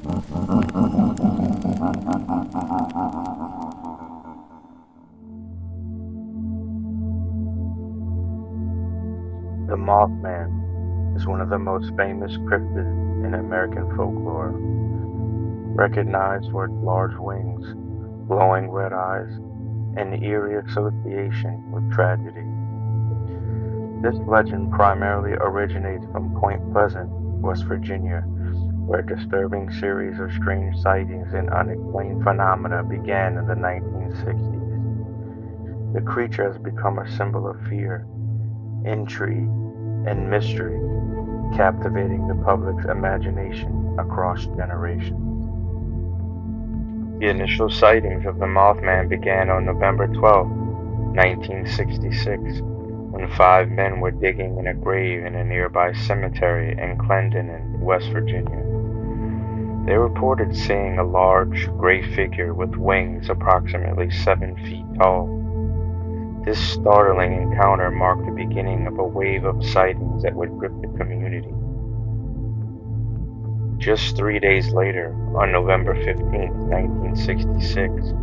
The Mothman is one of the most famous cryptids in American folklore, recognized for its large wings, glowing red eyes, and eerie association with tragedy. This legend primarily originates from Point Pleasant, West Virginia, where a disturbing series of strange sightings and unexplained phenomena began in the 1960s. The creature has become a symbol of fear, intrigue, and mystery, captivating the public's imagination across generations. The initial sightings of the Mothman began on November 12, 1966, when five men were digging in a grave in a nearby cemetery in Clendenin, West Virginia. They reported seeing a large, gray figure with wings approximately 7 feet tall. This startling encounter marked the beginning of a wave of sightings that would grip the community. Just 3 days later, on November 15, 1966,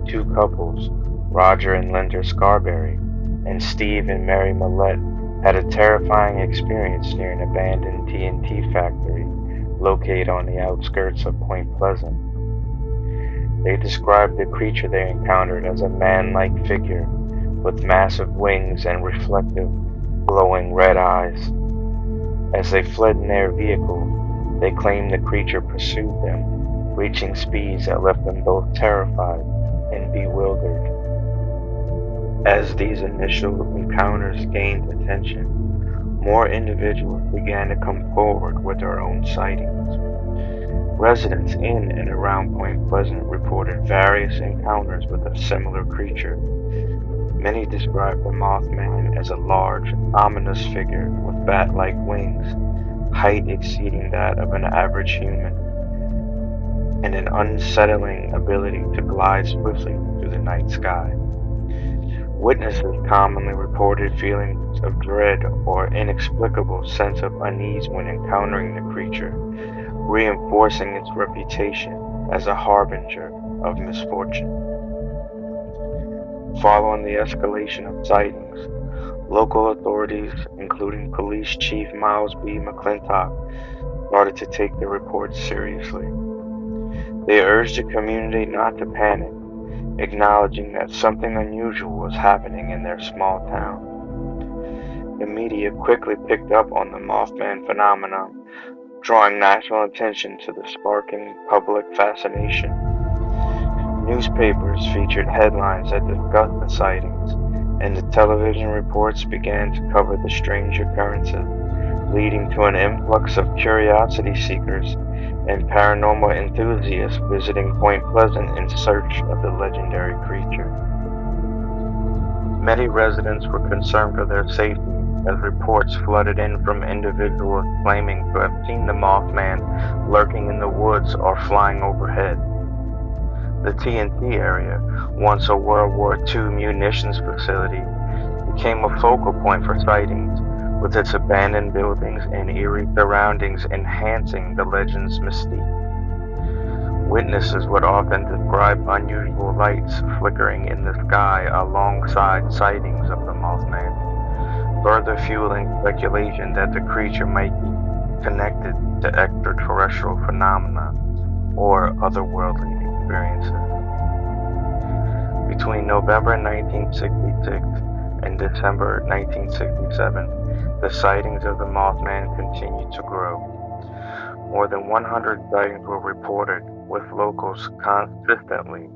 two couples, Roger and Linda Scarberry, and Steve and Mary Millette, had a terrifying experience near an abandoned TNT factory located on the outskirts of Point Pleasant. They described the creature they encountered as a man-like figure with massive wings and reflective, glowing red eyes. As they fled in their vehicle, they claimed the creature pursued them, reaching speeds that left them both terrified and bewildered. As these initial encounters gained attention, more individuals began to come forward with their own sightings. Residents in and around Point Pleasant reported various encounters with a similar creature. Many described the Mothman as a large, ominous figure with bat-like wings, height exceeding that of an average human, and an unsettling ability to glide swiftly through the night sky. Witnesses commonly reported feelings of dread or inexplicable sense of unease when encountering the creature, reinforcing its reputation as a harbinger of misfortune. Following the escalation of sightings, local authorities, including Police Chief Miles B. McClintock, started to take the reports seriously. They urged the community not to panic, acknowledging that something unusual was happening in their small town. The media quickly picked up on the Mothman phenomenon, drawing national attention to the sparking public fascination. Newspapers featured headlines that discussed the sightings, and the television reports began to cover the strange occurrences, leading to an influx of curiosity seekers and paranormal enthusiasts visiting Point Pleasant in search of the legendary creature. Many residents were concerned for their safety as reports flooded in from individuals claiming to have seen the Mothman lurking in the woods or flying overhead. The TNT area, once a World War II munitions facility, became a focal point for sightings, with its abandoned buildings and eerie surroundings enhancing the legend's mystique. Witnesses would often describe unusual lights flickering in the sky alongside sightings of the Mothman, further fueling speculation that the creature might be connected to extraterrestrial phenomena or otherworldly experiences. Between November 1966 and December 1967, the sightings of the Mothman continued to grow. More than 100 sightings were reported, with locals consistently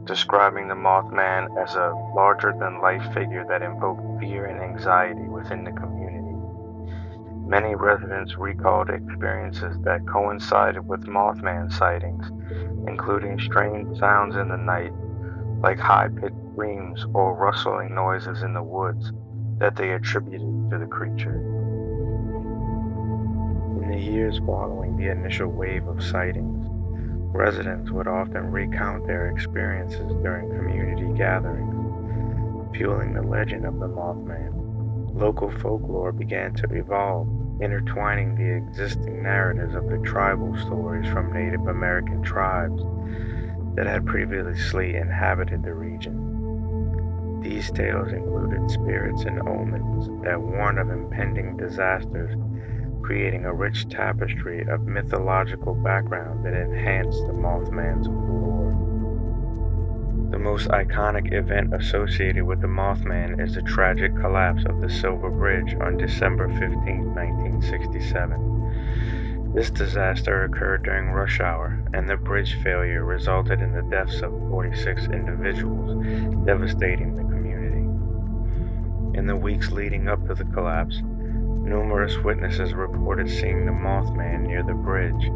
describing the Mothman as a larger-than-life figure that invoked fear and anxiety within the community. Many residents recalled experiences that coincided with Mothman sightings, including strange sounds in the night, like high-pitched screams or rustling noises in the woods that they attributed to the creature. In the years following the initial wave of sightings, residents would often recount their experiences during community gatherings, fueling the legend of the Mothman. Local folklore began to evolve, intertwining the existing narratives of the tribal stories from Native American tribes that had previously inhabited the region. These tales included spirits and omens that warned of impending disasters, creating a rich tapestry of mythological background that enhanced the Mothman's lore. The most iconic event associated with the Mothman is the tragic collapse of the Silver Bridge on December 15, 1967. This disaster occurred during rush hour, and the bridge failure resulted in the deaths of 46 individuals, devastating the community. In the weeks leading up to the collapse, numerous witnesses reported seeing the Mothman near the bridge,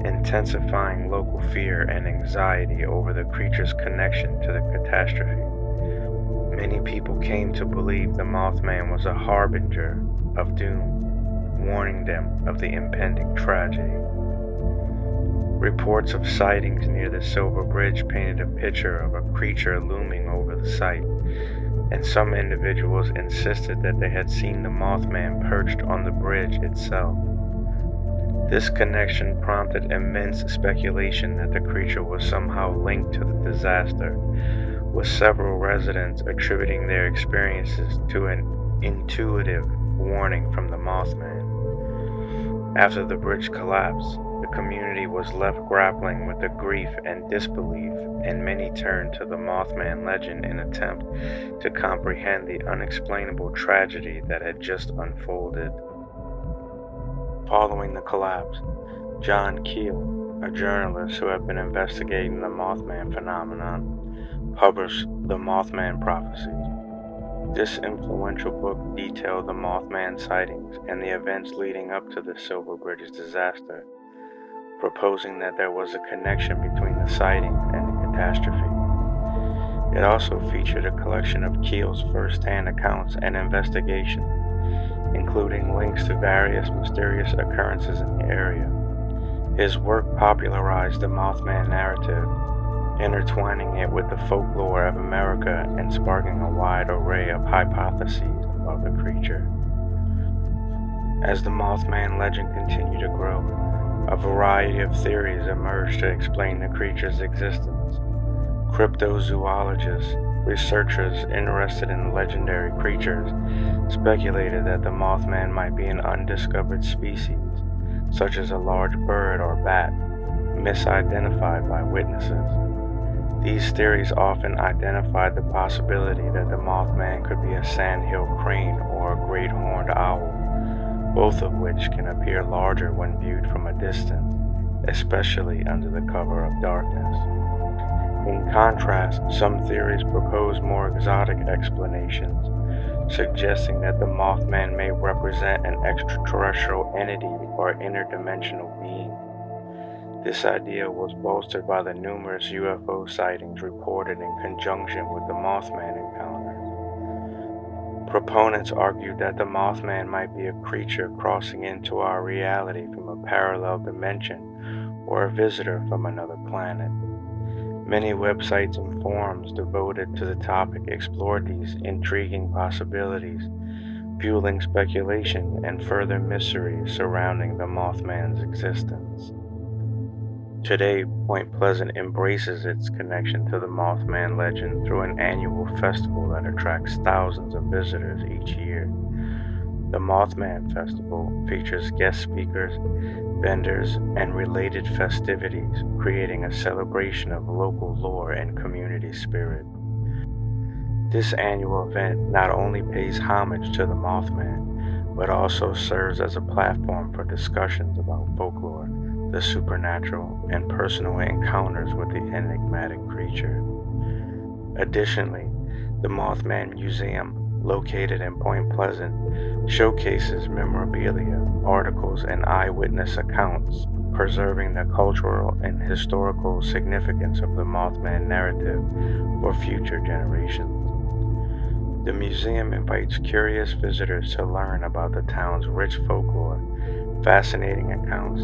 intensifying local fear and anxiety over the creature's connection to the catastrophe. Many people came to believe the Mothman was a harbinger of doom, warning them of the impending tragedy. Reports of sightings near the Silver Bridge painted a picture of a creature looming over the site, and some individuals insisted that they had seen the Mothman perched on the bridge itself. This connection prompted immense speculation that the creature was somehow linked to the disaster, with several residents attributing their experiences to an intuitive warning from the Mothman. After the bridge collapsed, the community was left grappling with the grief and disbelief, and many turned to the Mothman legend in an attempt to comprehend the unexplainable tragedy that had just unfolded. Following the collapse, John Keel, a journalist who had been investigating the Mothman phenomenon, published The Mothman Prophecies. This influential book detailed the Mothman sightings and the events leading up to the Silver Bridge disaster, proposing that there was a connection between the sighting and the catastrophe. It also featured a collection of Keel's first-hand accounts and investigations, including links to various mysterious occurrences in the area. His work popularized the Mothman narrative, intertwining it with the folklore of America and sparking a wide array of hypotheses about the creature. As the Mothman legend continued to grow, a variety of theories emerged to explain the creature's existence. Cryptozoologists, researchers interested in legendary creatures, speculated that the Mothman might be an undiscovered species, such as a large bird or bat, misidentified by witnesses. These theories often identified the possibility that the Mothman could be a sandhill crane or a great horned owl, both of which can appear larger when viewed from a distance, especially under the cover of darkness. In contrast, some theories propose more exotic explanations, suggesting that the Mothman may represent an extraterrestrial entity or interdimensional being. This idea was bolstered by the numerous UFO sightings reported in conjunction with the Mothman encounters. Proponents argued that the Mothman might be a creature crossing into our reality from a parallel dimension or a visitor from another planet. Many websites and forums devoted to the topic explored these intriguing possibilities, fueling speculation and further mystery surrounding the Mothman's existence. Today, Point Pleasant embraces its connection to the Mothman legend through an annual festival that attracts thousands of visitors each year. The Mothman Festival features guest speakers, vendors, and related festivities, creating a celebration of local lore and community spirit. This annual event not only pays homage to the Mothman, but also serves as a platform for discussions about folklore, the supernatural, and personal encounters with the enigmatic creature. Additionally, the Mothman Museum, located in Point Pleasant, showcases memorabilia, articles, and eyewitness accounts, preserving the cultural and historical significance of the Mothman narrative for future generations. The museum invites curious visitors to learn about the town's rich folklore, fascinating accounts,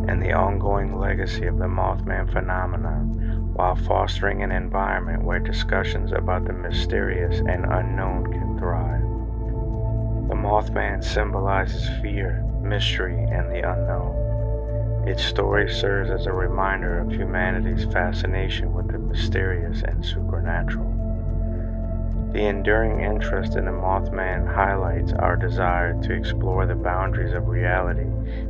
and the ongoing legacy of the Mothman phenomenon, while fostering an environment where discussions about the mysterious and unknown can thrive. The Mothman symbolizes fear, mystery, and the unknown. Its story serves as a reminder of humanity's fascination with the mysterious and supernatural. The enduring interest in the Mothman highlights our desire to explore the boundaries of reality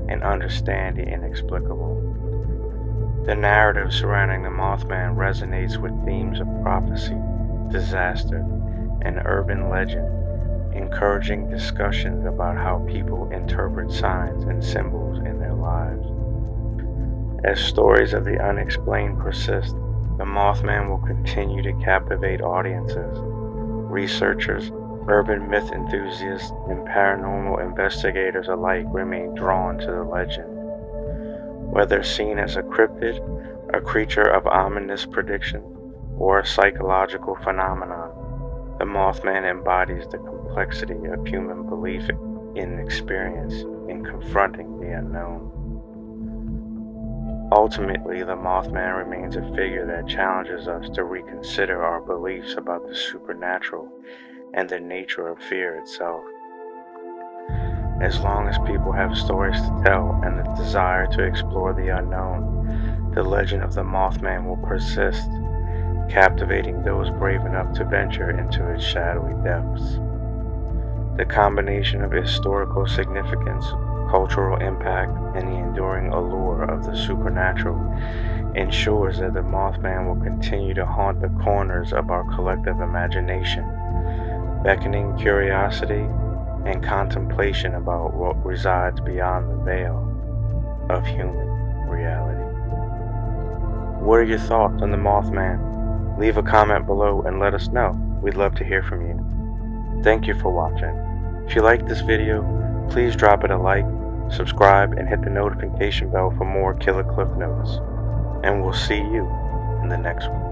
and understand the inexplicable. The narrative surrounding the Mothman resonates with themes of prophecy, disaster, and urban legend, encouraging discussions about how people interpret signs and symbols in their lives. As stories of the unexplained persist, the Mothman will continue to captivate audiences. Researchers, urban myth enthusiasts, and paranormal investigators alike remain drawn to the legend. Whether seen as a cryptid, a creature of ominous prediction, or a psychological phenomenon, the Mothman embodies the complexity of human belief and experience in confronting the unknown. Ultimately, the Mothman remains a figure that challenges us to reconsider our beliefs about the supernatural and the nature of fear itself. As long as people have stories to tell and the desire to explore the unknown, the legend of the Mothman will persist, captivating those brave enough to venture into its shadowy depths. The combination of historical significance, cultural impact, and the enduring allure of the supernatural ensures that the Mothman will continue to haunt the corners of our collective imagination, beckoning curiosity and contemplation about what resides beyond the veil of human reality. What are your thoughts on the Mothman? Leave a comment below and let us know. We'd love to hear from you. Thank you for watching. If you liked this video, please drop it a like, subscribe, and hit the notification bell for more Killer Cliff Notes. And we'll see you in the next one.